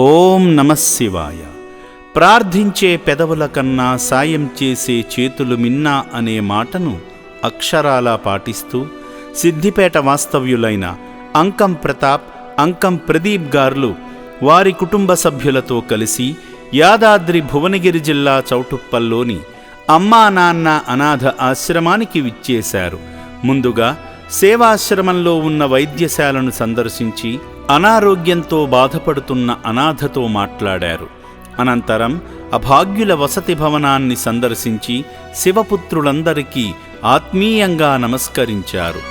ఓం నమః శివాయ. ప్రార్థించే పెదవుల కన్నా సాయం చేసే చేతులు మిన్నా అనే మాటను అక్షరాలా పాటిస్తూ సిద్దిపేట వాస్తవ్యులైన అంకం ప్రతాప్, అంకం ప్రదీప్ గార్లు వారి కుటుంబ సభ్యులతో కలిసి యాదాద్రి భువనగిరి జిల్లా చౌటుప్పల్లోని అమ్మా నాన్న అనాథ ఆశ్రమానికి విచ్చేశారు. ముందుగా సేవాశ్రమంలో ఉన్న వైద్యశాలను సందర్శించి అనారోగ్యంతో బాధపడుతున్న అనాథతో మాట్లాడారు. అనంతరం అభాగ్యుల వసతి భవనాన్ని సందర్శించి శివపుత్రులందరికీ ఆత్మీయంగా నమస్కరించారు.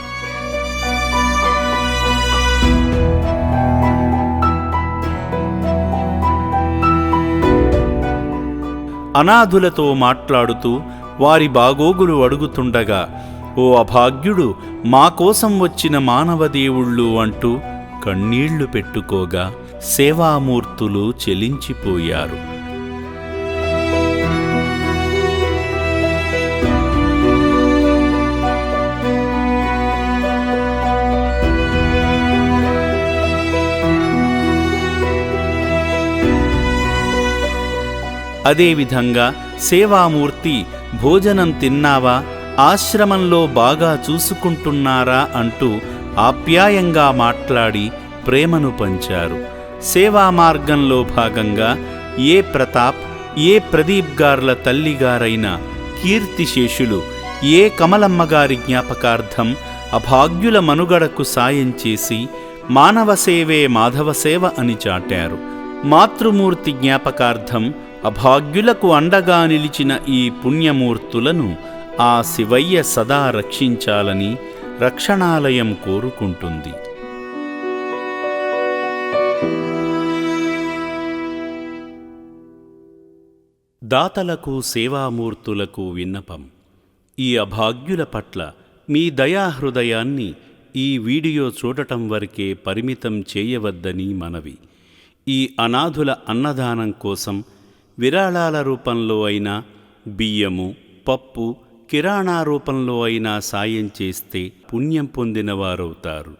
అనాథులతో మాట్లాడుతూ వారి బాగోగులు అడుగుతుండగా, ఓ అభాగ్యుడు మా కోసం వచ్చిన మానవదేవుళ్ళు అంటూ కన్నీళ్లు పెట్టుకోగా సేవామూర్తులు చెలించిపోయారు. అదేవిధంగా సేవామూర్తి భోజనం తిన్నావా, ఆశ్రమంలో బాగా చూసుకుంటున్నారా అంటూ ఆప్యాయంగా మాట్లాడి ప్రేమను పంచారు. సేవా మార్గంలో భాగంగా ఏ ప్రతాప్, ఏ ప్రదీప్ గార్ల తల్లిగారైన కీర్తిశేషులు ఏ కమలమ్మగారి జ్ఞాపకార్థం అభాగ్యుల మనుగడకు సాయం చేసి మానవ సేవే మాధవ సేవ అని చాటారు. మాతృమూర్తి జ్ఞాపకార్థం అభాగ్యులకు అండగా నిలిచిన ఈ పుణ్యమూర్తులను ఆ శివయ్య సదా రక్షించాలని రక్షణాలయం కోరుకుంటుంది. దాతలకు, సేవామూర్తులకు విన్నపం. ఈ అభాగ్యుల పట్ల మీ దయాహృదయాన్ని ఈ వీడియో చూడటం వరకే పరిమితం చేయవద్దని మనవి. ఈ అనాథుల అన్నదానం కోసం విరాళాల రూపంలో అయినా, బియ్యము, పప్పు, కిరాణా రూపంలో అయినా సాయం చేస్తే పుణ్యం పొందినవారవుతారు.